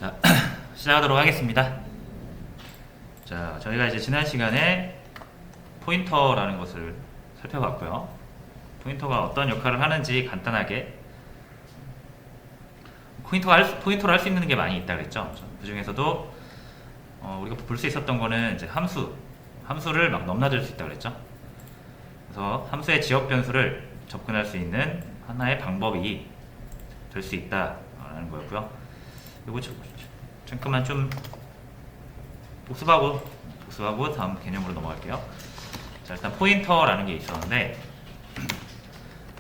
자, 시작하도록 하겠습니다. 자, 저희가 이제 지난 시간에 포인터라는 것을 살펴봤고요. 포인터가 어떤 역할을 하는지 간단하게 포인터로 할 수 있는 게 많이 있다 그랬죠. 그 중에서도 우리가 볼 수 있었던 거는 이제 함수를 막 넘나들 수 있다 그랬죠. 그래서 함수의 지역 변수를 접근할 수 있는 하나의 방법이 될 수 있다라는 거였고요. 이거 잠깐만 좀 복습하고 다음 개념으로 넘어갈게요. 자, 일단 포인터라는 게 있었는데,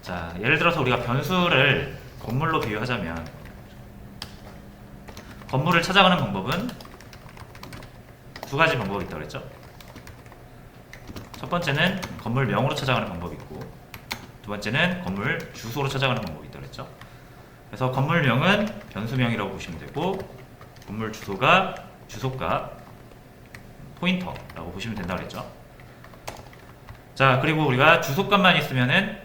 자, 예를 들어서 우리가 변수를 건물로 비유하자면 건물을 찾아가는 방법은 두 가지 방법이 있다고 그랬죠. 첫 번째는 건물명으로 찾아가는 방법이 있고, 두 번째는 건물 주소로 찾아가는 방법이 있다고 그랬죠. 그래서 건물명은 변수명이라고 보시면 되고, 건물 주소가 주소값 포인터라고 보시면 된다고 그랬죠. 자, 그리고 우리가 주소값만 있으면은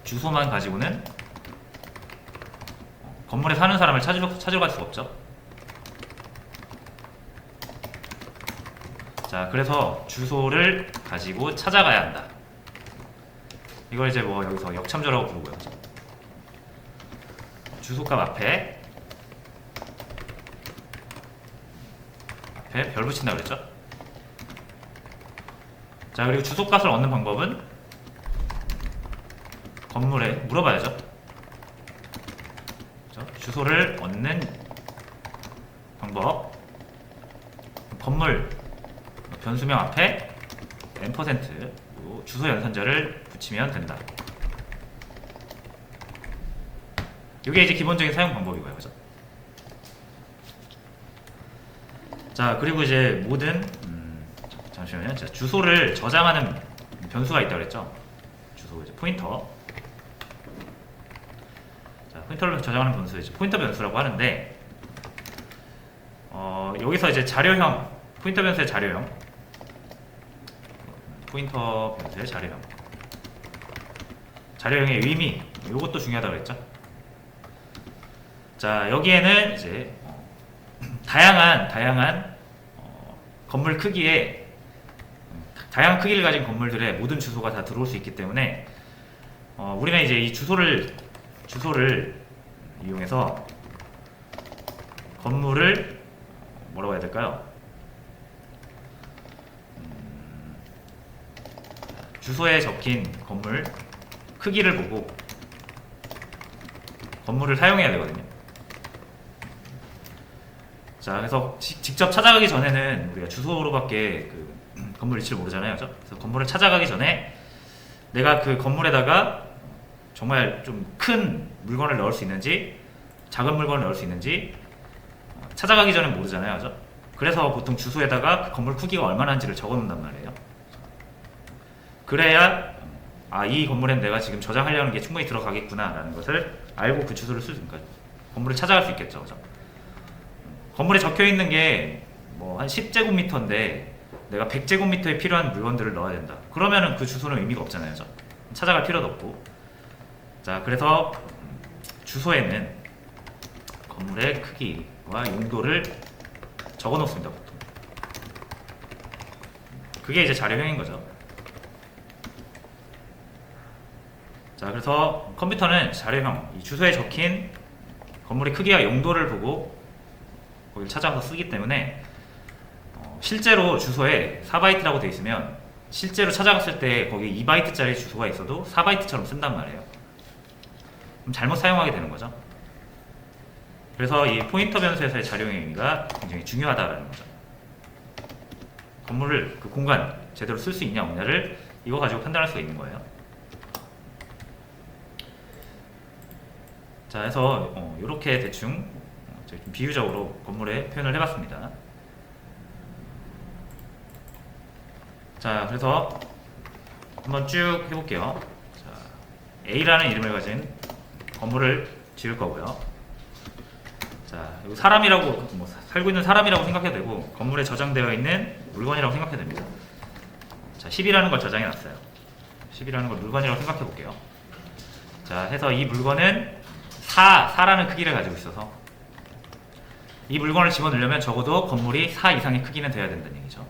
주소만 가지고는 건물에 사는 사람을 찾으러 갈 수가 없죠. 자, 그래서 주소를 가지고 찾아가야 한다. 이걸 이제 뭐 여기서 역참조라고 부르고요. 주소값 앞에 별 붙인다 그랬죠. 자, 그리고 주소값을 얻는 방법은 건물에 물어봐야죠. 그렇죠? 주소를 얻는 방법, 건물 변수명 앞에 n% 주소 연산자를 붙이면 된다. 이게 이제 기본적인 사용 방법이고요. 그죠? 자, 그리고 이제 모든 잠시만요. 자, 주소를 저장하는 변수가 있다고 그랬죠. 주소 이제 포인터. 자, 포인터를 저장하는 변수 이제 포인터 변수라고 하는데, 여기서 이제 자료형 포인터 변수의 자료형, 포인터 변수의 자료형의 의미, 이것도 중요하다고 그랬죠. 자, 여기에는 이제 다양한 건물 크기에 다양한 크기를 가진 건물들의 모든 주소가 다 들어올 수 있기 때문에 우리는 이제 이 주소를 이용해서 건물을 뭐라고 해야 될까요? 주소에 적힌 건물 크기를 보고 건물을 사용해야 되거든요. 자, 그래서 직접 찾아가기 전에는 우리가 주소로밖에 그 건물 위치를 모르잖아요. 그죠? 그래서 건물을 찾아가기 전에 내가 그 건물에다가 정말 좀 큰 물건을 넣을 수 있는지 작은 물건을 넣을 수 있는지 찾아가기 전에 모르잖아요. 그죠? 그래서 보통 주소에다가 그 건물 크기가 얼마나인지를 적어 놓는단 말이에요. 그래야 이 건물엔 내가 지금 저장하려는 게 충분히 들어가겠구나 라는 것을 알고 그 주소를 쓸 수 있으니까 건물을 찾아갈 수 있겠죠. 그죠? 건물에 적혀 있는 게 뭐 한 10제곱미터인데 내가 100제곱미터에 필요한 물건들을 넣어야 된다. 그러면은 그 주소는 의미가 없잖아요. 그죠? 찾아갈 필요도 없고. 자, 그래서 주소에는 건물의 크기와 용도를 적어 놓습니다. 보통. 그게 이제 자료형인 거죠. 자, 그래서 컴퓨터는 자료형, 이 주소에 적힌 건물의 크기와 용도를 보고 거기를 찾아가서 쓰기 때문에 실제로 주소에 4바이트라고 되어 있으면 실제로 찾아갔을 때 거기에 2바이트짜리 주소가 있어도 4바이트처럼 쓴단 말이에요. 그럼 잘못 사용하게 되는 거죠. 그래서 이 포인터 변수에서의 자료형의 의미가 굉장히 중요하다는 거죠. 건물을 그 공간 제대로 쓸 수 있냐 없냐를 이거 가지고 판단할 수가 있는 거예요. 자, 해서 이렇게 대충 좀 비유적으로 건물에 표현을 해봤습니다. 자, 그래서 한번 쭉 해볼게요. 자, A라는 이름을 가진 건물을 지을 거고요. 자, 여기 사람이라고 뭐 살고 있는 사람이라고 생각해도 되고 건물에 저장되어 있는 물건이라고 생각해도 됩니다. 자, 10이라는 걸 저장해 놨어요. 10이라는 걸 물건이라고 생각해 볼게요. 자, 해서 이 물건은 4라는 크기를 가지고 있어서 이 물건을 집어넣으려면 적어도 건물이 4 이상의 크기는 돼야 된다는 얘기죠.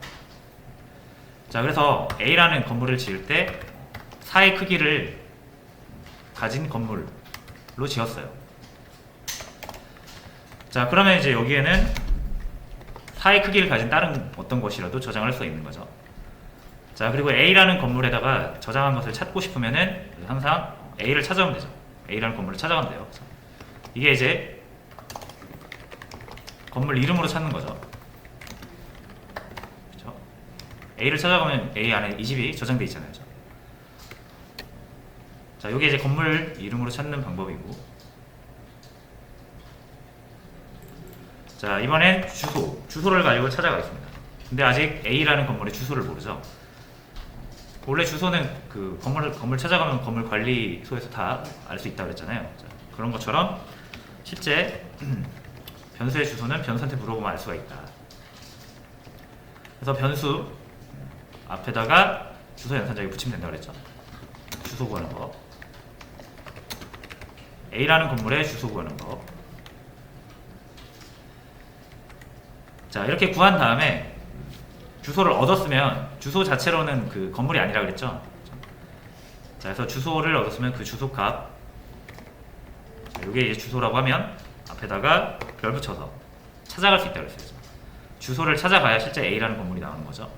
자, 그래서 A라는 건물을 지을 때 4의 크기를 가진 건물로 지었어요. 자, 그러면 이제 여기에는 4의 크기를 가진 다른 어떤 것이라도 저장할 수 있는 거죠. 자, 그리고 A라는 건물에다가 저장한 것을 찾고 싶으면은 항상 A를 찾아오면 되죠. A라는 건물을 찾아가면 돼요. 이게 이제 건물 이름으로 찾는 거죠. 그렇죠? A를 찾아가면 A 안에 이 집이 저장돼 있잖아요. 그렇죠? 자, 이게 이제 건물 이름으로 찾는 방법이고, 자, 이번엔 주소를 가지고 찾아가겠습니다. 근데 아직 A라는 건물의 주소를 모르죠. 원래 주소는 그 건물 찾아가면 건물 관리소에서 다 알 수 있다고 그랬잖아요. 자, 그런 것처럼 실제 변수의 주소는 변수한테 물어보면 알 수가 있다. 그래서 변수 앞에다가 주소 연산자기 붙이면 된다고 그랬죠. 주소 구하는 거. A라는 건물의 주소 구하는 거. 자, 이렇게 구한 다음에 주소를 얻었으면 주소 자체로는 그 건물이 아니라 그랬죠. 자, 그래서 주소를 얻었으면 그 주소 값, 이게 이제 주소라고 하면 앞에다가 별 붙여서 찾아갈 수 있다고 했어요. 주소를 찾아가야 실제 A라는 건물이 나오는 거죠.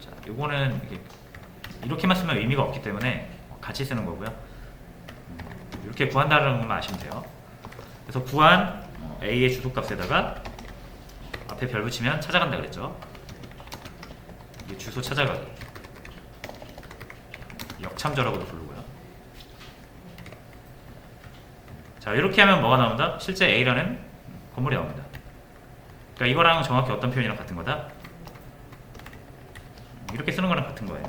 자, 요거는 이렇게만 쓰면 의미가 없기 때문에 같이 쓰는 거고요. 이렇게 구한다는 것만 아시면 돼요. 그래서 구한 A의 주소값에다가 앞에 별 붙이면 찾아간다 그랬죠. 이게 주소 찾아가기, 역참조라고도 부르고요. 자, 이렇게 하면 뭐가 나온다? 실제 A라는 건물이 나옵니다. 그러니까 이거랑 정확히 어떤 표현이랑 같은 거다? 이렇게 쓰는 거랑 같은 거예요.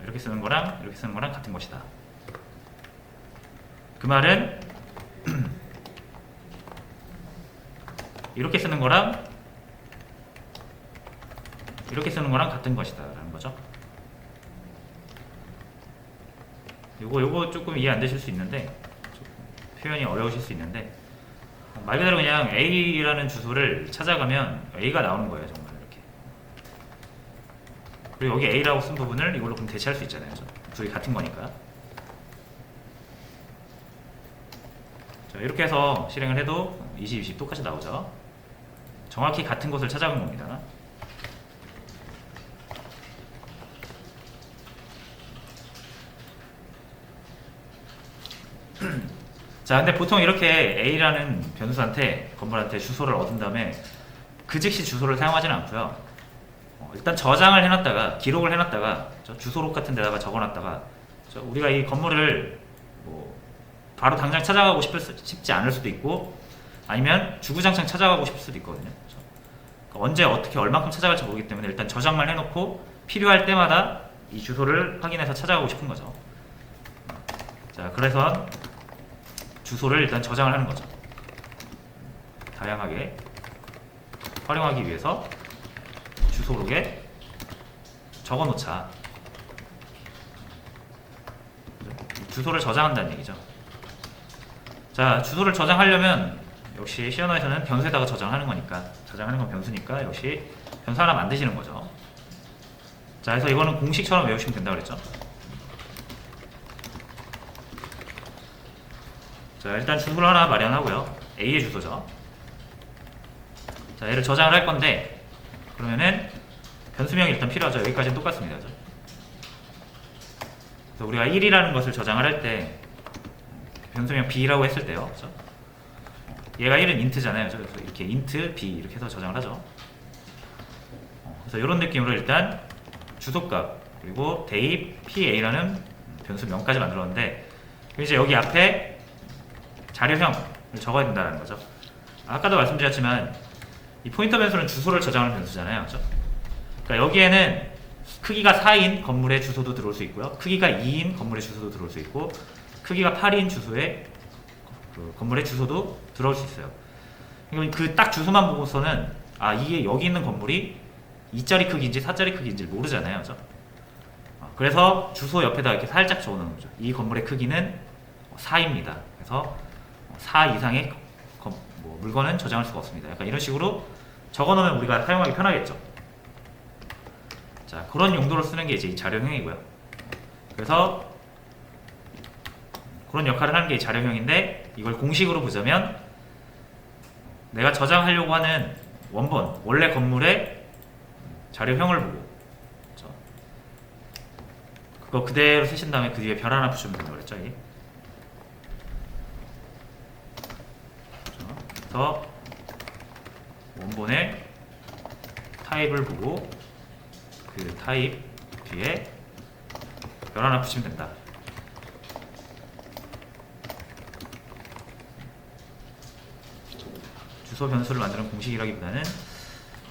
이렇게 쓰는 거랑 이렇게 쓰는 거랑 같은 것이다. 그 말은 이렇게 쓰는 거랑 이렇게 쓰는 거랑 같은 것이다 라는 거죠. 요거 조금 이해 안 되실 수 있는데, 표현이 어려우실 수 있는데, 말 그대로 그냥 A라는 주소를 찾아가면 A가 나오는 거예요. 정말 이렇게. 그리고 여기 A라고 쓴 부분을 이걸로 그럼 대체할 수 있잖아요. 둘이 같은 거니까. 자, 이렇게 해서 실행을 해도 20, 20 똑같이 나오죠. 정확히 같은 곳을 찾아간 겁니다. 자, 근데 보통 이렇게 A라는 변수한테, 건물한테 주소를 얻은 다음에 그 즉시 주소를 사용하지는 않고요. 일단 저장을 해놨다가, 기록을 해놨다가, 주소록 같은 데다가 적어놨다가, 우리가 이 건물을 뭐 바로 당장 찾아가고 싶지 않을 수도 있고, 아니면 주구장창 찾아가고 싶을 수도 있거든요. 그러니까 언제 어떻게 얼만큼 찾아갈지 모르기 때문에 일단 저장만 해놓고 필요할 때마다 이 주소를 확인해서 찾아가고 싶은 거죠. 자, 그래서 주소를 일단 저장을 하는 거죠. 다양하게 활용하기 위해서 주소록에 적어 놓자. 주소를 저장한다는 얘기죠. 자, 주소를 저장하려면 역시 C 언어에서는 변수에다가 저장하는 거니까, 저장하는 건 변수니까 역시 변수 하나 만드시는 거죠. 자, 그래서 이거는 공식처럼 외우시면 된다고 그랬죠. 자, 일단 주소를 하나 마련하고요. A의 주소죠. 자, 얘를 저장을 할 건데, 그러면은 변수명이 일단 필요하죠. 여기까지는 똑같습니다. 그래서 우리가 1이라는 것을 저장을 할 때 변수명 B라고 했을 때요. 그렇죠? 얘가 1은 int잖아요. 그래서 이렇게 int B 이렇게 해서 저장을 하죠. 그래서 이런 느낌으로 일단 주소값 그리고 대입 PA라는 변수명까지 만들었는데, 이제 여기 앞에 자료형을 적어야 된다는 거죠. 아까도 말씀드렸지만 이 포인터 변수는 주소를 저장하는 변수잖아요. 그렇죠? 그러니까 여기에는 크기가 4인 건물의 주소도 들어올 수 있고요. 크기가 2인 건물의 주소도 들어올 수 있고, 크기가 8인 주소의 그 건물의 주소도 들어올 수 있어요. 그 딱 주소만 보고서는 이게 여기 있는 건물이 2짜리 크기인지 4짜리 크기인지 모르잖아요. 그렇죠? 그래서 주소 옆에다 이렇게 살짝 적어 놓는 거죠. 이 건물의 크기는 4입니다. 그래서 4 이상의 뭐 물건은 저장할 수가 없습니다. 약간 이런 식으로 적어놓으면 우리가 사용하기 편하겠죠. 자, 그런 용도로 쓰는 게 이제 이 자료형이고요. 그래서 그런 역할을 하는 게 이 자료형인데, 이걸 공식으로 보자면 내가 저장하려고 하는 원본, 원래 건물의 자료형을 보고, 그렇죠? 그거 그대로 쓰신 다음에 그 뒤에 별 하나 붙이면 된다고 그랬죠. 이게. 그래서 원본의 타입을 보고 그 타입 뒤에 별 하나 붙이면 된다. 주소 변수를 만드는 공식이라기보다는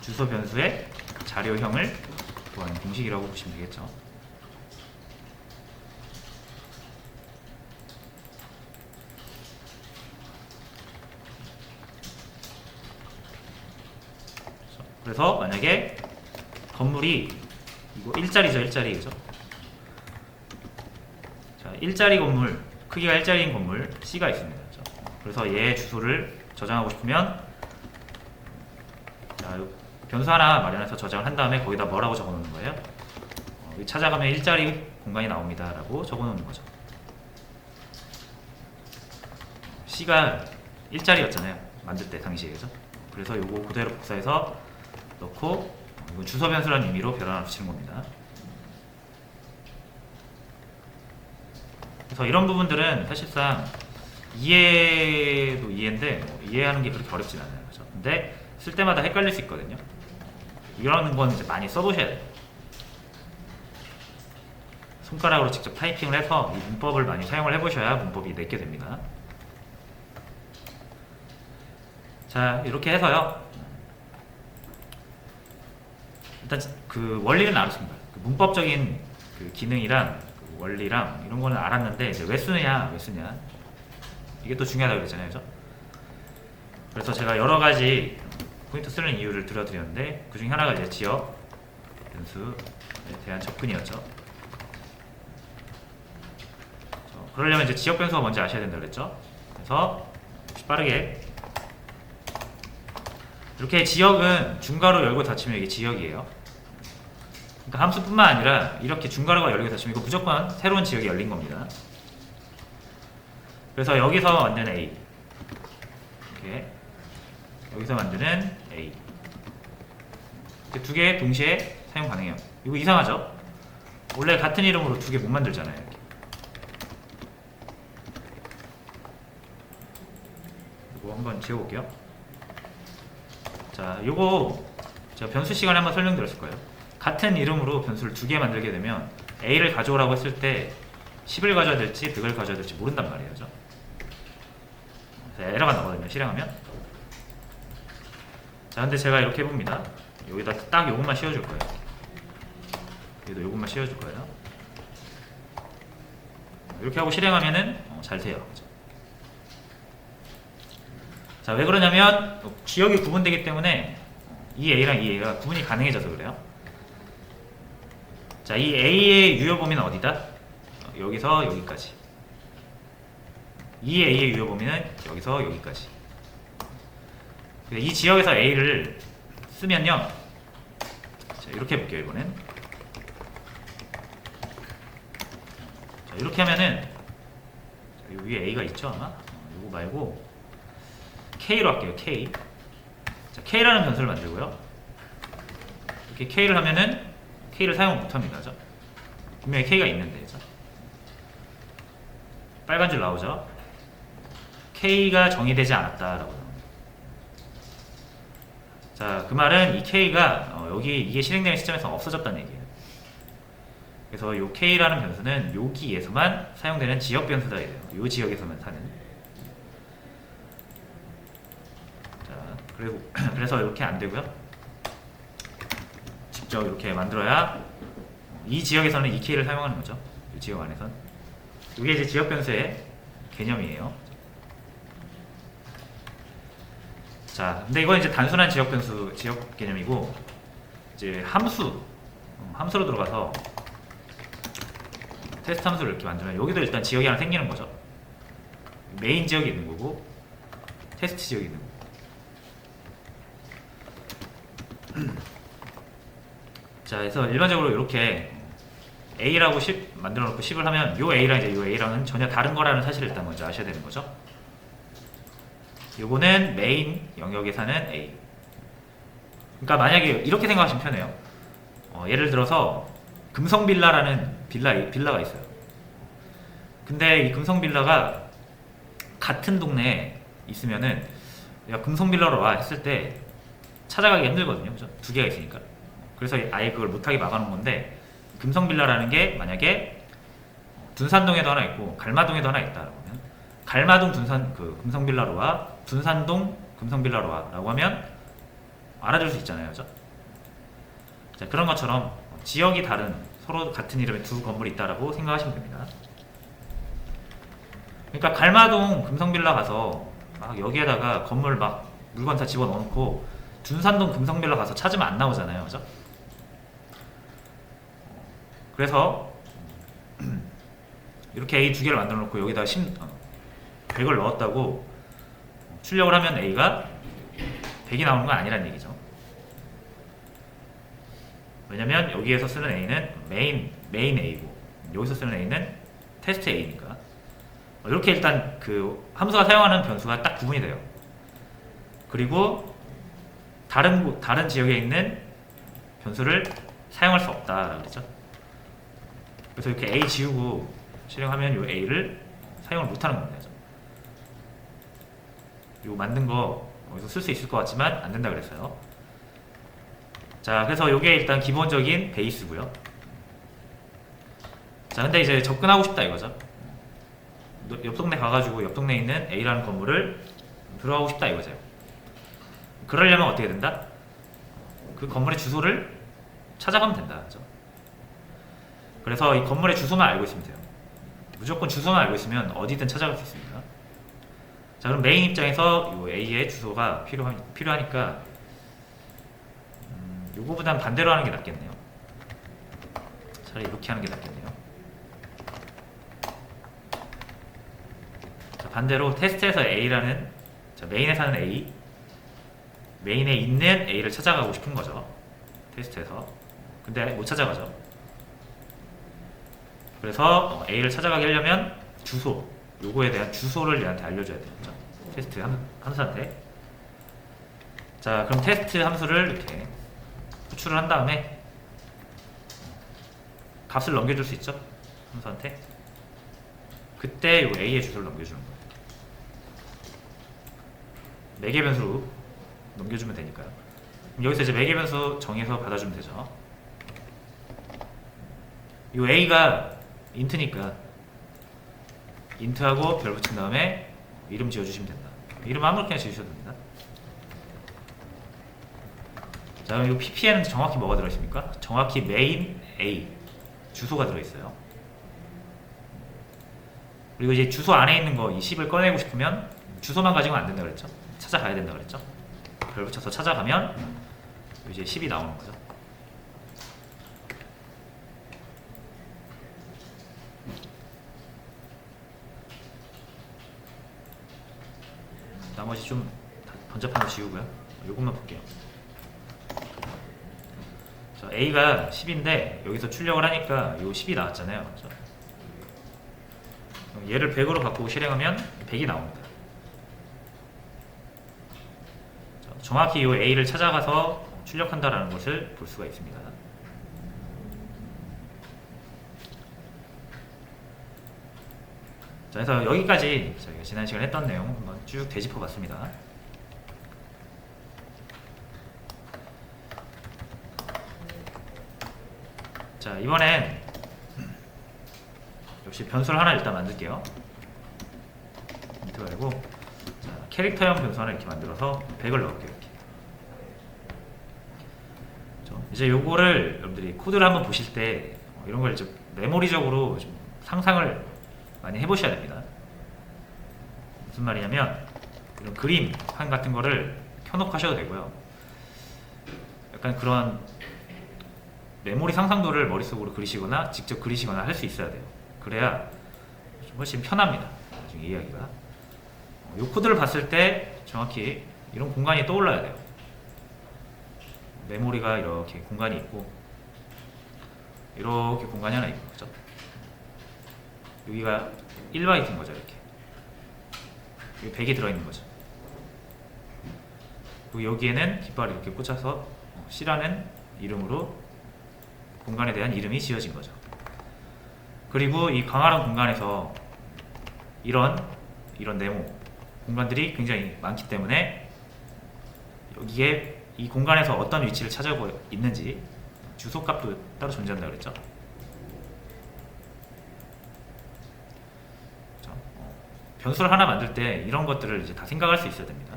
주소 변수의 자료형을 구하는 공식이라고 보시면 되겠죠. 그래서 만약에 건물이 이거 일자리죠, 일자리, 그죠? 자, 일자리 건물, 크기가 일자리인 건물 C가 있습니다. 그죠? 그래서 얘 주소를 저장하고 싶으면, 자, 변수 하나 마련해서 저장을 한 다음에 거기다 뭐라고 적어 놓는 거예요? 찾아가면 일자리 공간이 나옵니다 라고 적어 놓는 거죠. C가 일자리였잖아요, 만들 때 당시에. 그죠? 그래서 요거 그대로 복사해서 넣고, 이건 주소 변수라는 의미로 별 하나 붙이는 겁니다. 그래서 이런 부분들은 사실상 이해도 이해인데 뭐 이해하는 게 그렇게 어렵진 않아요. 그죠? 근데 쓸 때마다 헷갈릴 수 있거든요. 이런 건 이제 많이 써보셔야 돼요. 손가락으로 직접 타이핑을 해서 이 문법을 많이 사용을 해보셔야 문법이 내게 됩니다. 자, 이렇게 해서요. 일단 그 원리는 알았습니다. 그 문법적인 그 기능이랑 그 원리랑 이런 거는 알았는데, 이제 왜 쓰느냐, 이게 또 중요하다고 그랬잖아요, 그죠? 그래서 제가 여러 가지 포인트 쓰는 이유를 들어드렸는데, 그 중에 하나가 이제 지역 변수에 대한 접근이었죠. 그러려면 이제 지역 변수가 뭔지 아셔야 된다고 그랬죠. 그래서 빠르게, 이렇게 지역은 중괄호 열고 닫히면 이게 지역이에요. 그러니까 함수뿐만 아니라 이렇게 중괄호가 열리고 닫히면 이거 무조건 새로운 지역이 열린 겁니다. 그래서 여기서 만드는 A, 이렇게 여기서 만드는 A, 이렇게 두 개 동시에 사용 가능해요. 이거 이상하죠? 원래 같은 이름으로 두 개 못 만들잖아요. 이렇게. 이거 한번 지워볼게요. 자, 요거 제가 변수 시간에 한번 설명드렸을 거예요. 같은 이름으로 변수를 두 개 만들게 되면 A를 가져오라고 했을 때 10을 가져야 될지 100을 가져야 될지 모른단 말이에요. 그죠? 에러가 나거든요, 실행하면. 자, 근데 제가 이렇게 해봅니다. 여기다 딱 요것만 씌워줄 거예요. 여기도 요것만 씌워줄 거예요. 이렇게 하고 실행하면은 잘 돼요. 그죠? 자, 왜 그러냐면 지역이 구분되기 때문에 이 A랑 이 A가 구분이 가능해져서 그래요. 자, 이 A의 유효 범위는 어디다? 여기서 여기까지. 이 A의 유효 범위는 여기서 여기까지. 이 지역에서 A를 쓰면요, 자, 이렇게 해볼게요. 이번엔 자, 이렇게 하면은 여기 A가 있죠 아마? 이거 말고 K로 할게요. K. 자, K라는 변수를 만들고요. 이렇게 K를 하면은 K를 사용 못합니다. 그죠? 분명히 K가 있는데, 그죠? 빨간 줄 나오죠? K가 정의되지 않았다라고 나옵니다. 자, 그 말은 이 K가 여기 이게 실행되는 시점에서 없어졌다는 얘기예요. 그래서 이 K라는 변수는 여기에서만 사용되는 지역 변수다 이래요. 이 지역에서만 사는. 그래서 이렇게 안 되고요. 직접 이렇게 만들어야 이 지역에서는 이 K를 사용하는 거죠. 이 지역 안에선. 이게 이제 지역 변수의 개념이에요. 자, 근데 이건 이제 단순한 지역 변수, 지역 개념이고, 이제 함수로 들어가서 테스트 함수를 이렇게 만들면 여기도 일단 지역이 하나 생기는 거죠. 메인 지역이 있는 거고, 테스트 지역이 있는 거. 자, 그래서 일반적으로 이렇게 A라고 10 만들어 놓고 10을 하면 요 A랑 이제 요 A랑은 전혀 다른 거라는 사실을 일단 먼저 아셔야 되는 거죠. 요거는 메인 영역에 사는 A. 그러니까 만약에 이렇게 생각하시면 편해요. 예를 들어서 금성빌라라는 빌라가 있어요. 근데 이 금성빌라가 같은 동네에 있으면은 야, 금성빌라로 와 했을 때 찾아가기 힘들거든요. 그죠? 두 개가 있으니까. 그래서 아예 그걸 못하게 막아놓은 건데, 금성빌라라는 게 만약에 둔산동에도 하나 있고 갈마동에도 하나 있다라고 하면, 갈마동 금성빌라로 와, 둔산동 금성빌라로 와 라고 하면 알아줄 수 있잖아요. 그죠? 자, 그런 것처럼 지역이 다른 서로 같은 이름의 두 건물이 있다라고 생각하시면 됩니다. 그러니까 갈마동 금성빌라 가서 막 여기에다가 건물 막 물건 다 집어넣고 둔산동 금성빌라 가서 찾으면 안 나오잖아요. 그죠? 그래서 이렇게 A 두 개를 만들어 놓고 여기다가 100을 넣었다고 출력을 하면 A가 100이 나오는 건 아니란 얘기죠. 왜냐면 여기에서 쓰는 A는 메인 A고 여기서 쓰는 A는 테스트 A니까. 이렇게 일단 그 함수가 사용하는 변수가 딱 구분이 돼요. 그리고 다른 지역에 있는 변수를 사용할 수 없다라고 그랬죠. 그래서 이렇게 A 지우고 실행하면 이 A를 사용을 못하는 겁니다. 이거 만든 거 여기서 쓸 수 있을 것 같지만 안 된다 그랬어요. 자, 그래서 이게 일단 기본적인 베이스고요. 자, 근데 이제 접근하고 싶다 이거죠. 옆 동네 가가지고 옆 동네에 있는 A라는 건물을 들어가고 싶다 이거죠. 그러려면 어떻게 된다? 그 건물의 주소를 찾아가면 된다. 그죠? 그래서 이 건물의 주소만 알고 있으면 돼요. 무조건 주소만 알고 있으면 어디든 찾아갈 수 있습니다. 자, 그럼 메인 입장에서 이 A의 주소가 필요하니까 요거보단 반대로 하는 게 낫겠네요. 차라리 이렇게 하는 게 낫겠네요. 자, 반대로 테스트에서 A라는, 자, 메인에 사는 A, 메인에 있는 A를 찾아가고 싶은 거죠. 테스트에서. 근데 못 찾아가죠. 그래서 A를 찾아가게 하려면 주소, 요거에 대한 주소를 얘한테 알려줘야 돼요. 테스트 함수한테. 자, 그럼 테스트 함수를 이렇게 호출을 한 다음에 값을 넘겨줄 수 있죠? 함수한테. 그때 요 A의 주소를 넘겨주는 거예요. 매개 변수로 넘겨주면 되니까요. 그럼 여기서 이제 매개 변수 정해서 받아주면 되죠. 요 A가 인트니까 인트하고 별 붙인 다음에 이름 지어주시면 된다. 이름 아무렇게나 지으셔도 됩니다. 자, 그럼 이 pp에는 정확히 뭐가 들어있습니까? 정확히 메인 A 주소가 들어있어요. 그리고 이제 주소 안에 있는 거 이 10을 꺼내고 싶으면 주소만 가지고는 안 된다 그랬죠? 찾아가야 된다 그랬죠? 별 붙여서 찾아가면 이제 10이 나오는 거죠. 나머지 좀 번잡한 거 지우고요. 요것만 볼게요. 자, A가 10인데 여기서 출력을 하니까 요 10이 나왔잖아요. 그렇죠? 얘를 100으로 바꾸고 실행하면 100이 나옵니다. 자, 정확히 요 A를 찾아가서 출력한다라는 것을 볼 수가 있습니다. 자, 그래서 여기까지 저희가 지난 시간에 했던 내용 한번 쭉 되짚어 봤습니다. 자, 이번엔 역시 변수를 하나 일단 만들게요. 인트 말고 캐릭터형 변수 하나 이렇게 만들어서 100을 넣을게요. 이렇게. 이제 요거를 여러분들이 코드를 한번 보실 때 이런 걸 좀 메모리적으로 좀 상상을 많이 해보셔야 됩니다. 무슨 말이냐면 이런 그림 판 같은 거를 켜놓고 하셔도 되고요. 약간 그런 메모리 상상도를 머릿속으로 그리시거나 직접 그리시거나 할 수 있어야 돼요. 그래야 좀 훨씬 편합니다. 나중에 이야기가. 이 코드를 봤을 때 정확히 이런 공간이 떠올라야 돼요. 메모리가 이렇게 공간이 있고 이렇게 공간이 하나 있고, 그죠? 여기가 1바이트인 거죠. 이렇게 여기 100이 들어있는 거죠. 그리고 여기에는 깃발을 이렇게 꽂아서 C라는 이름으로 공간에 대한 이름이 지어진 거죠. 그리고 이 광활한 공간에서 이런 네모 공간들이 굉장히 많기 때문에 여기에 이 공간에서 어떤 위치를 찾아오고 있는지 주소값도 따로 존재한다고 그랬죠. 변수를 하나 만들 때 이런 것들을 이제 다 생각할 수 있어야 됩니다.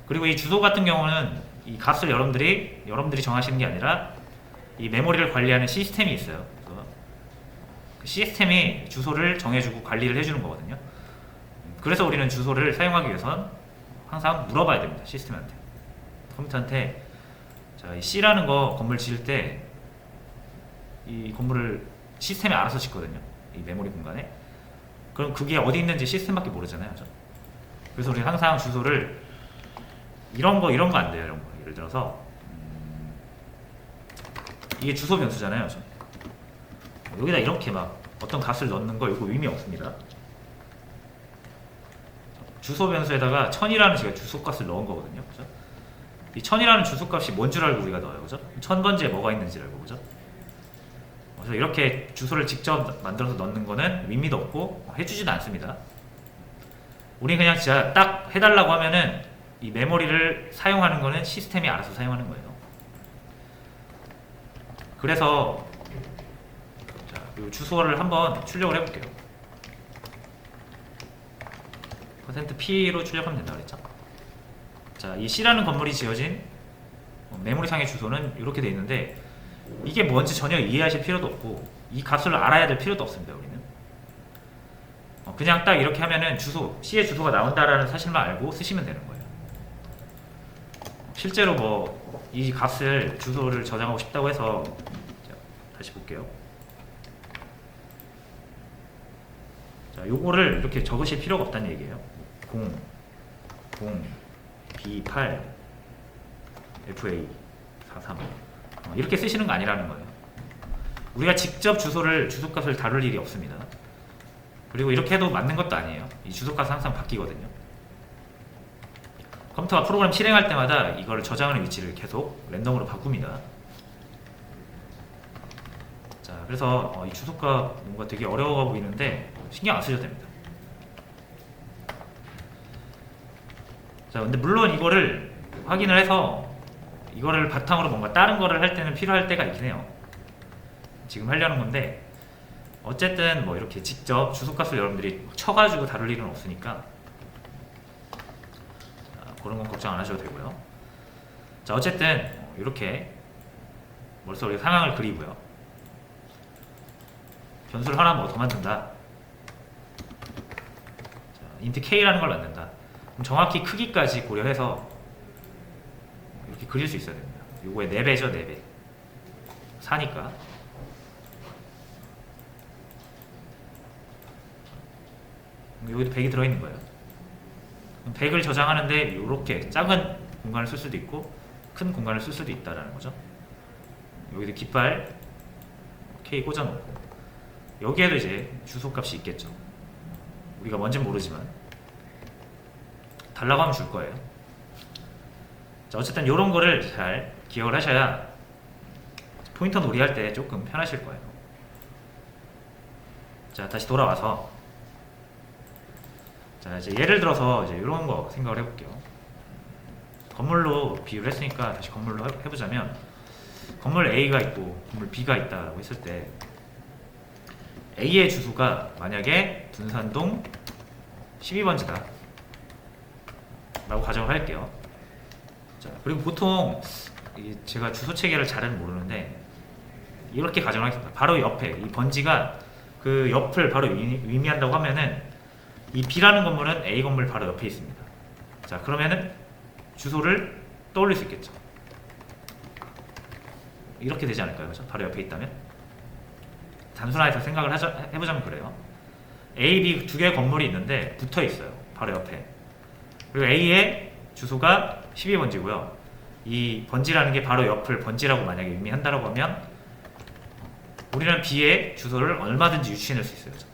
그리고 이 주소 같은 경우는 이 값을 여러분들이 정하시는 게 아니라 이 메모리를 관리하는 시스템이 있어요. 그래서 그 시스템이 주소를 정해주고 관리를 해주는 거거든요. 그래서 우리는 주소를 사용하기 위해선 항상 물어봐야 됩니다. 시스템한테, 컴퓨터한테. 자, 이 C라는 거 건물 지을 때 이 건물을 시스템이 알아서 짓거든요. 이 메모리 공간에. 그럼 그게 어디 있는지 시스템밖에 모르잖아요. 그래서 우리 항상 주소를 이런 거 안 돼요. 이런 거. 예를 들어서 이게 주소 변수잖아요. 여기다 이렇게 막 어떤 값을 넣는 거 이거 의미 없습니다. 주소 변수에다가 1000이라는 제가 주소값을 넣은 거거든요. 그죠? 이 1000이라는 주소값이 뭔 줄 알고 우리가 넣어요. 그죠? 1000번지에 뭐가 있는지 알고, 그죠? 그래서 이렇게 주소를 직접 만들어서 넣는 거는 의미도 없고 해주지도 않습니다. 우리 그냥 진짜 딱 해달라고 하면은 이 메모리를 사용하는 거는 시스템이 알아서 사용하는 거예요. 그래서 자, 이 주소를 한번 출력을 해볼게요. %P로 출력하면 된다고 그랬죠. 자, 이 C라는 건물이 지어진 메모리상의 주소는 이렇게 되어 있는데 이게 뭔지 전혀 이해하실 필요도 없고 이 값을 알아야 될 필요도 없습니다. 우리는 그냥 딱 이렇게 하면은 C의 주소가 나온다라는 사실만 알고 쓰시면 되는 거예요. 실제로 뭐 이 값을 주소를 저장하고 싶다고 해서 자, 다시 볼게요. 자, 요거를 이렇게 적으실 필요가 없다는 얘기예요. 0 B8 FA 43 이렇게 쓰시는 거 아니라는 거예요. 우리가 직접 주소값을 다룰 일이 없습니다. 그리고 이렇게 해도 맞는 것도 아니에요. 이 주소값은 항상 바뀌거든요. 컴퓨터가 프로그램 실행할 때마다 이거를 저장하는 위치를 계속 랜덤으로 바꿉니다. 자, 그래서 이 주소값 뭔가 되게 어려워 보이는데 신경 안 쓰셔도 됩니다. 자, 근데 물론 이거를 확인을 해서 이거를 바탕으로 뭔가 다른 거를 할 때는 필요할 때가 있긴 해요. 지금 하려는 건데 어쨌든 뭐 이렇게 직접 주소값을 여러분들이 쳐가지고 다룰 일은 없으니까 자, 그런 건 걱정 안 하셔도 되고요. 자, 어쨌든 이렇게 머릿속에 상황을 그리고요. 변수를 하나 뭐 더 만든다. 자, int k라는 걸 만든다. 그럼 정확히 크기까지 고려해서 이렇게 그릴 수 있어야 됩니다. 요거의 4배죠, 4배. 4니까. 여기도 100이 들어있는 거예요. 100을 저장하는데 이렇게 작은 공간을 쓸 수도 있고 큰 공간을 쓸 수도 있다라는 거죠. 여기도 깃발 K 꽂아놓고 여기에도 이제 주소값이 있겠죠. 우리가 뭔진 모르지만 달라고 하면 줄 거예요. 자, 어쨌든 이런 거를 잘 기억을 하셔야 포인터 놀이할 때 조금 편하실 거예요. 자, 다시 돌아와서 자, 이제 예를 들어서 이제 이런 거 생각을 해볼게요. 건물로 비유를 했으니까 다시 건물로 해보자면 건물 A가 있고 건물 B가 있다라고 했을 때 A의 주소가 만약에 둔산동 12번지다 라고 가정을 할게요. 자, 그리고 보통 제가 주소 체계를 잘은 모르는데 이렇게 가정을 하겠습니다. 바로 옆에 이 번지가 그 옆을 바로 의미한다고 하면은 이 B라는 건물은 A 건물 바로 옆에 있습니다. 자, 그러면은 주소를 떠올릴 수 있겠죠. 이렇게 되지 않을까요? 그렇죠? 바로 옆에 있다면 단순화해서 생각을 해보자면 그래요. A, B 두 개의 건물이 있는데 붙어 있어요. 바로 옆에. 그리고 A의 주소가 12번지고요. 이 번지라는 게 바로 옆을 번지라고 만약에 의미한다라고 하면 우리는 B의 주소를 얼마든지 유추해낼 수 있어요. 그죠?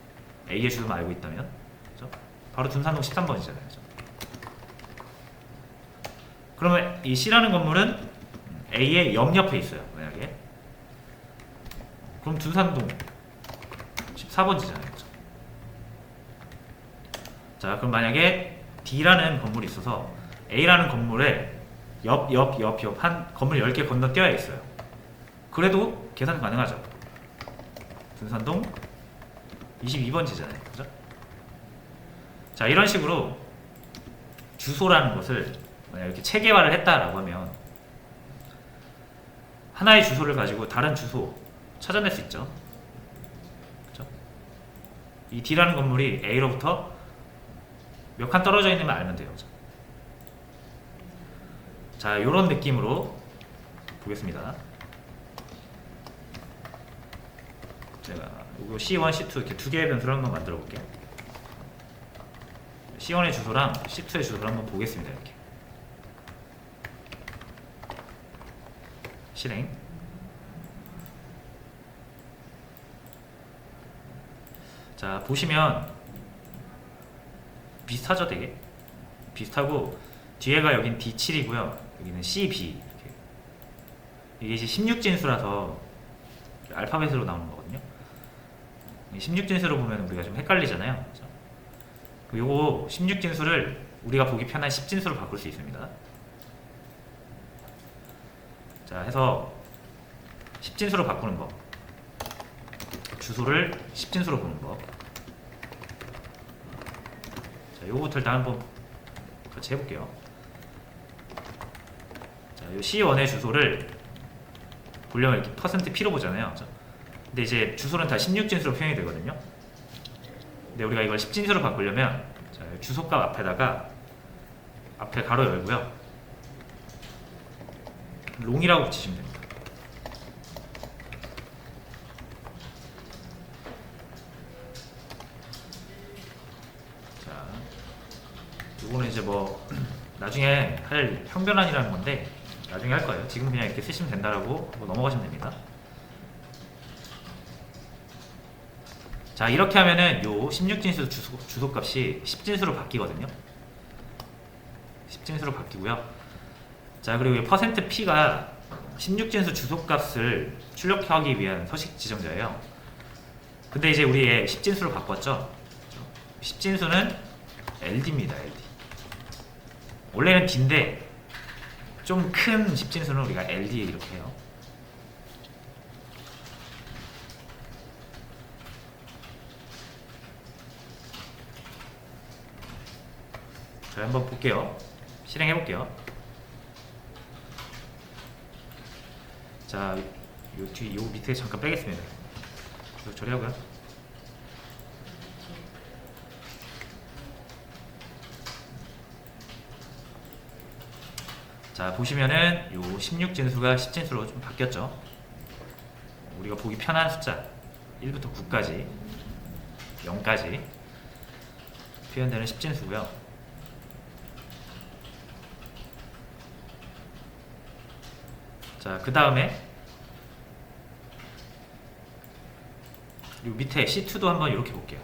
A의 주소만 알고 있다면. 그죠? 바로 둔산동 13번이잖아요. 그죠? 그러면 이 C라는 건물은 A의 옆에 있어요. 만약에. 그럼 둔산동 14번지잖아요. 그죠? 자, 그럼 만약에 D라는 건물이 있어서 A라는 건물에 옆 한 건물 10개 건너뛰어야 있어요. 그래도 계산 가능하죠. 둔산동 22번지잖아요. 그죠? 자, 이런 식으로 주소라는 것을 만약 이렇게 체계화를 했다라고 하면 하나의 주소를 가지고 다른 주소 찾아낼 수 있죠. 그죠? 이 D라는 건물이 A로부터 몇 칸 떨어져 있는 걸 알면 돼요. 그죠? 자, 요런 느낌으로 보겠습니다. 제가 이거 C1, C2 이렇게 두 개의 변수를 한번 만들어 볼게요. C1의 주소랑 C2의 주소를 한번 보겠습니다. 이렇게 실행. 자, 보시면 비슷하죠, 되게 비슷하고 뒤에가 여긴 D7이고요, 여기는 CB. 이게 이제 16진수라서 알파벳으로 나오는 거거든요. 16진수로 보면 우리가 좀 헷갈리잖아요. 그렇죠? 요거 16진수를 우리가 보기 편한 10진수로 바꿀 수 있습니다. 자, 해서 10진수로 바꾸는 법, 주소를 10진수로 보는 법. 자, 요거부터 일단 한번 같이 해볼게요. 자, 요 C1의 주소를 보려면 이렇게 %P로 보잖아요. 그렇죠? 근데 이제 주소는 다 16진수로 표현이 되거든요. 근데 우리가 이걸 10진수로 바꾸려면 자, 주소값 앞에다가 앞에 가로 열고요, 롱이라고 붙이시면 됩니다. 자, 요거는 이제 뭐 나중에 할 형변환이라는 건데 나중에 할 거예요. 지금 그냥 이렇게 쓰시면 된다라고 넘어가시면 됩니다. 자, 이렇게 하면은 요 16진수 주소값이 10진수로 바뀌거든요. 10진수로 바뀌고요. 자, 그리고 이 %P가 16진수 주소값을 출력하기 위한 서식 지정자예요. 근데 이제 우리 10진수로 바꿨죠. 10진수는 LD입니다. LD. 원래는 D인데 좀 큰 10진수는 우리가 LD 이렇게 해요. 자, 한번 볼게요. 실행해 볼게요. 자, 요 밑에 잠깐 빼겠습니다. 처리하고요. 자, 보시면은 요 16진수가 10진수로 좀 바뀌었죠. 우리가 보기 편한 숫자 1부터 9까지 0까지 표현되는 10진수고요. 자, 그 다음에 요 밑에 C2도 한번 이렇게 볼게요.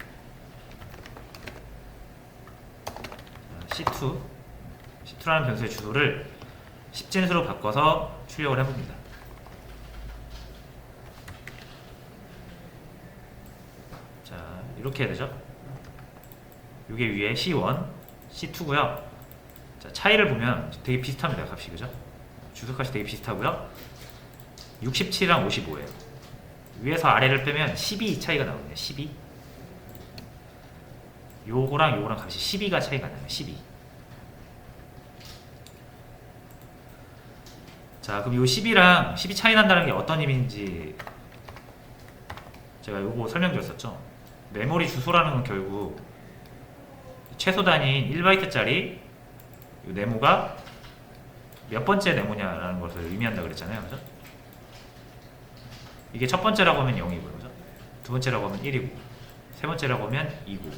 자, C2라는 변수의 주소를 10진수로 바꿔서 출력을 해봅니다. 자, 이렇게 해야 되죠. 요게 위에 C1, C2고요. 자, 차이를 보면 되게 비슷합니다. 값이, 그죠? 주소값이 되게 비슷하고요. 67이랑 55예요. 위에서 아래를 빼면 12 차이가 나거든요. 12. 요거랑 값이 12가 차이가 나요. 12. 자, 그럼 요 10이랑 12 차이 난다는 게 어떤 의미인지 제가 요거 설명드렸었죠. 메모리 주소라는 건 결국 최소 단위인 1바이트짜리 요 네모가 몇 번째 네모냐라는 것을 의미한다 그랬잖아요. 그죠? 이게 첫 번째라고 하면 0이고요. 그죠? 두 번째라고 하면 1이고 세 번째라고 하면 2고,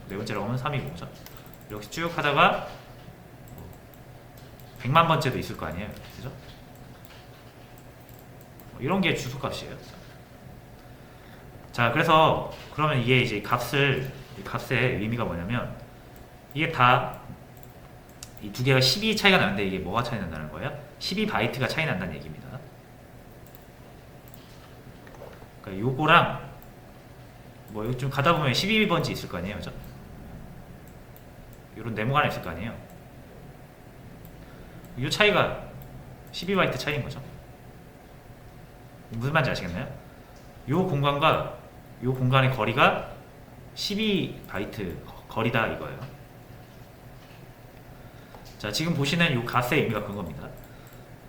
네 번째라고 하면 3이고, 그죠? 이렇게 쭉 하다가 100만 번째도 있을 거 아니에요, 그죠? 이런 게 주소값이에요. 자, 그래서 그러면 이게 이제 값의 의미가 뭐냐면, 이게 다 이 두 개가 12 차이가 나는데 이게 뭐가 차이 난다는 거예요? 12바이트가 차이 난다는 얘기입니다. 그러니까 요거랑 뭐 좀 가다 보면 12번지 있을 거 아니에요, 그죠? 요런 네모가 하나 있을 거 아니에요. 이 차이가 12바이트 차이인 거죠. 무슨 말인지 아시겠나요? 요 공간과 요 공간의 거리가 12바이트 거리다 이거예요. 자, 지금 보시는 이 값의 의미가 그런 겁니다.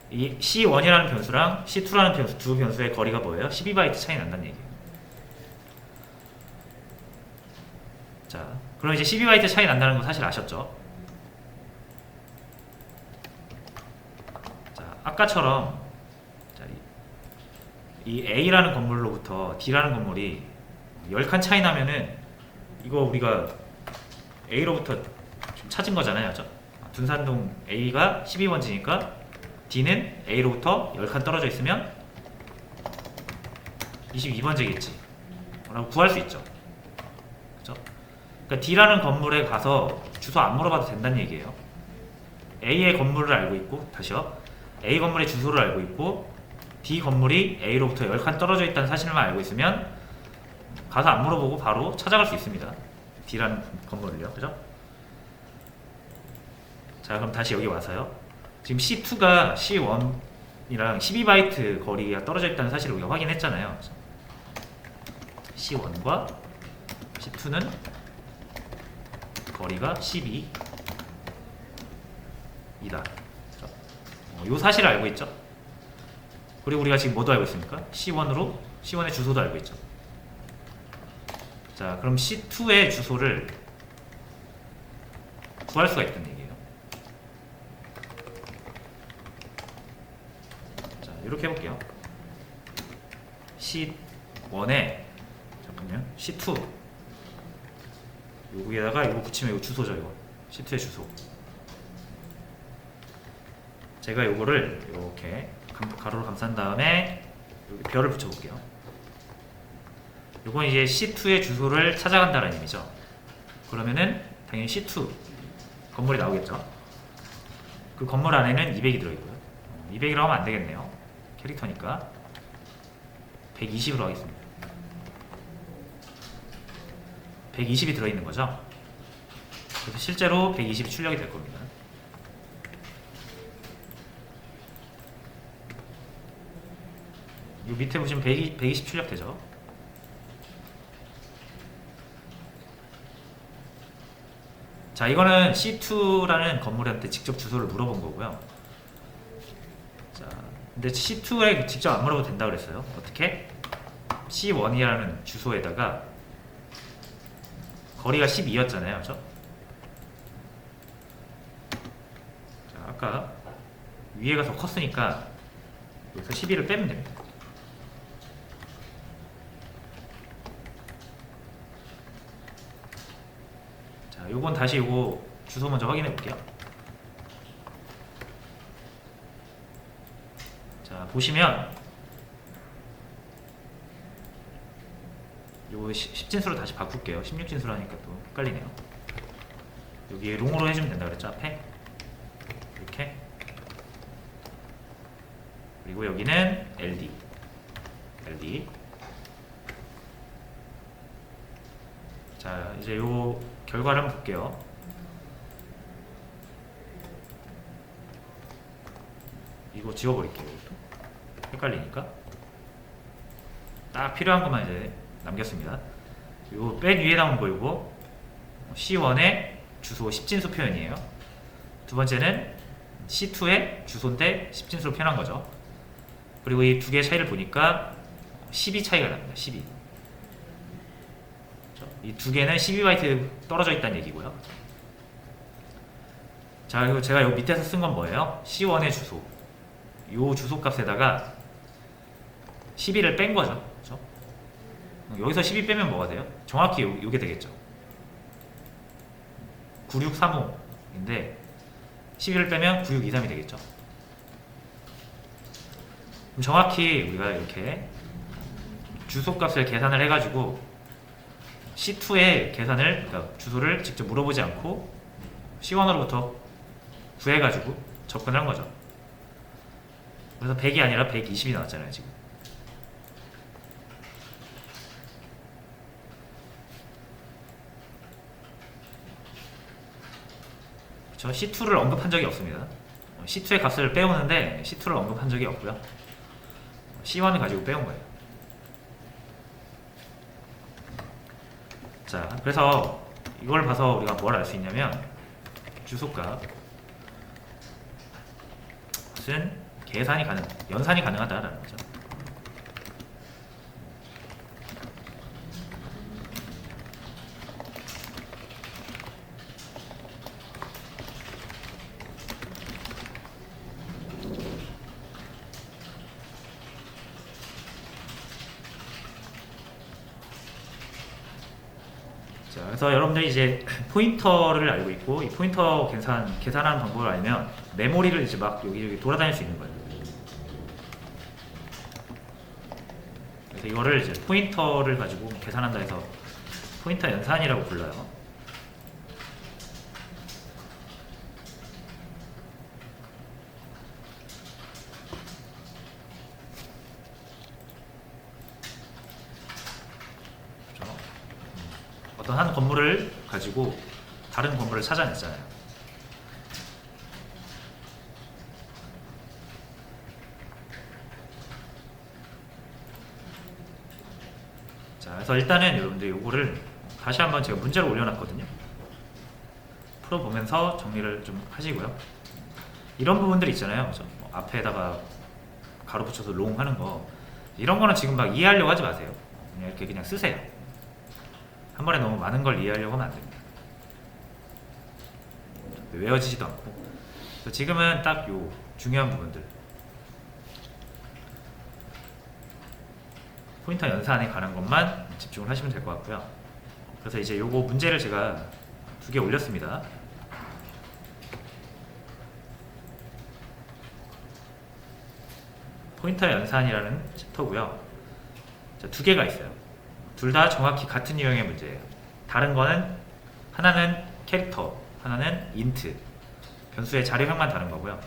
이 C1이라는 변수랑 C2라는 변수, 두 변수의 거리가 뭐예요? 12바이트 차이 난다는 얘기예요. 자, 그럼 이제 12바이트 차이 난다는 거 사실 아셨죠? 자, 아까처럼 자, 이 A라는 건물로부터 D라는 건물이 10칸 차이 나면은 이거 우리가 A로부터 좀 찾은 거잖아요, 그죠? 둔산동 A가 12번지니까 D는 A로부터 10칸 떨어져 있으면 22번지겠지 라고 구할 수 있죠. 그죠? 그러니까 D라는 건물에 가서 주소 안 물어봐도 된다는 얘기예요. A의 건물을 알고 있고, 다시요, A 건물의 주소를 알고 있고 D 건물이 A로부터 10칸 떨어져 있다는 사실만 알고 있으면 가서 안 물어보고 바로 찾아갈 수 있습니다. D라는 건물을요, 그죠? 자, 그럼 다시 여기 와서요. 지금 C2가 C1이랑 12바이트 거리가 떨어져 있다는 사실을 우리가 확인했잖아요. C1과 C2는 거리가 12이다. 이 사실을 알고 있죠. 그리고 우리가 지금 뭐도 알고 있습니까? C1의 주소도 알고 있죠. 자, 그럼 C2의 주소를 구할 수가 있다는 얘기예요. 이렇게 해볼게요. C1에 잠깐만요. C2 여기에다가 이거 붙이면 이거 주소죠. 이거 C2의 주소. 제가 요거를 이렇게 가로로 감싼 다음에 여기 별을 붙여볼게요. 요건 이제 C2의 주소를 찾아간다는 의미죠. 그러면은 당연히 C2 건물이 나오겠죠. 그 건물 안에는 200이 들어있고요. 200이라고 하면 안 되겠네요. 캐릭터니까 120으로 하겠습니다. 120이 들어있는 거죠. 그래서 실제로 120이 출력이 될 겁니다. 이 밑에 보시면 120 출력되죠. 자, 이거는 C2라는 건물한테 직접 주소를 물어본 거고요. 근데 C2에 직접 안 물어봐도 된다 그랬어요. 어떻게? C1이라는 주소에다가 거리가 12였잖아요, 그죠? 자, 아까 위에가 더 컸으니까 여기서 12를 빼면 됩니다. 자, 요건 다시 요거 주소 먼저 확인해 볼게요. 자, 보시면 요거 10진수로 다시 바꿀게요. 16진수로 하니까 또 헷갈리네요. 여기 롱으로 해주면 된다 그랬죠, 앞에? 이렇게. 그리고 여기는 LD. 자, 이제 요 결과를 한번 볼게요. 이거 지워버릴게요. 이것도. 헷갈리니까. 딱 필요한 것만 이제 남겼습니다. 요 맨 위에 나온 거 요거 C1의 주소 10진수 표현이에요. 두 번째는 C2의 주소인데 10진수로 표현한 거죠. 그리고 이 두 개의 차이를 보니까 12 차이가 납니다. 12. 이 두 개는 12바이트 떨어져 있다는 얘기고요. 자, 그리고 제가 여기 밑에서 쓴 건 뭐예요? C1의 주소. 요 주소 값에다가 12를 뺀 거죠. 그렇죠? 여기서 12 빼면 뭐가 돼요? 정확히 요게 되겠죠. 9635인데 11을 빼면 9623이 되겠죠. 그럼 정확히 우리가 이렇게 주소값을 계산을 해가지고 C2의 계산을, 그러니까 주소를 직접 물어보지 않고 C1으로부터 구해가지고 접근을 한 거죠. 그래서 100이 아니라 120이 나왔잖아요, 지금. 그렇죠? C2를 언급한 적이 없습니다. C2의 값을 빼오는데 C2를 언급한 적이 없고요. C1을 가지고 빼온 거예요. 자, 그래서 이걸 봐서 우리가 뭘 알 수 있냐면 주소값 은 계산이 연산이 가능하다라는 거죠. 자, 그래서 여러분들이 이제 포인터를 알고 있고 이 포인터 계산하는 방법을 알면 메모리를 이제 막 여기 돌아다닐 수 있는 거예요. 그래서 이거를 이제 포인터를 가지고 계산한다 해서 포인터 연산이라고 불러요. 그렇죠? 어떤 한 건물을 가지고 다른 건물을 찾아냈잖아요. 자, 그래서 일단은 여러분들 요거를 다시 한번 제가 문제로 올려놨거든요. 풀어보면서 정리를 좀 하시고요. 이런 부분들 있잖아요. 그죠? 뭐 앞에다가 가로 붙여서 롱 하는 거, 이런 거는 지금 막 이해하려고 하지 마세요. 그냥 이렇게 그냥 쓰세요. 한 번에 너무 많은 걸 이해하려고 하면 안 됩니다. 외워지지도 않고. 그래서 지금은 딱 요 중요한 부분들, 포인터 연산에 관한 것만 집중을 하시면 될 것 같고요. 그래서 이제 요거 문제를 제가 2개 올렸습니다. 포인터 연산이라는 챕터고요. 자, 2개가 있어요. 둘 다 정확히 같은 유형의 문제예요. 다른 거는 하나는 캐릭터, 하나는 인트, 변수의 자료형만 다른 거고요.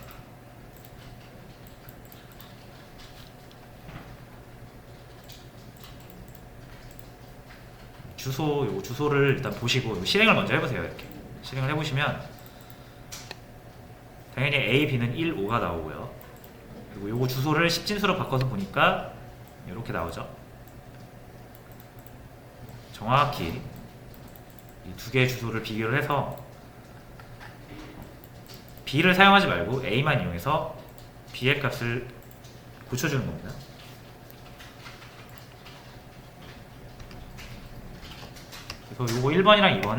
요거 주소를 일단 보시고 실행을 먼저 해보세요. 이렇게 실행을 해보시면 당연히 A, B는 1, 5가 나오고요. 그리고 요거 주소를 10진수로 바꿔서 보니까 이렇게 나오죠. 정확히 이 2개의 주소를 비교를 해서 B를 사용하지 말고 A만 이용해서 B의 값을 고쳐주는 겁니다. 그래서 요거 1번이랑 2번은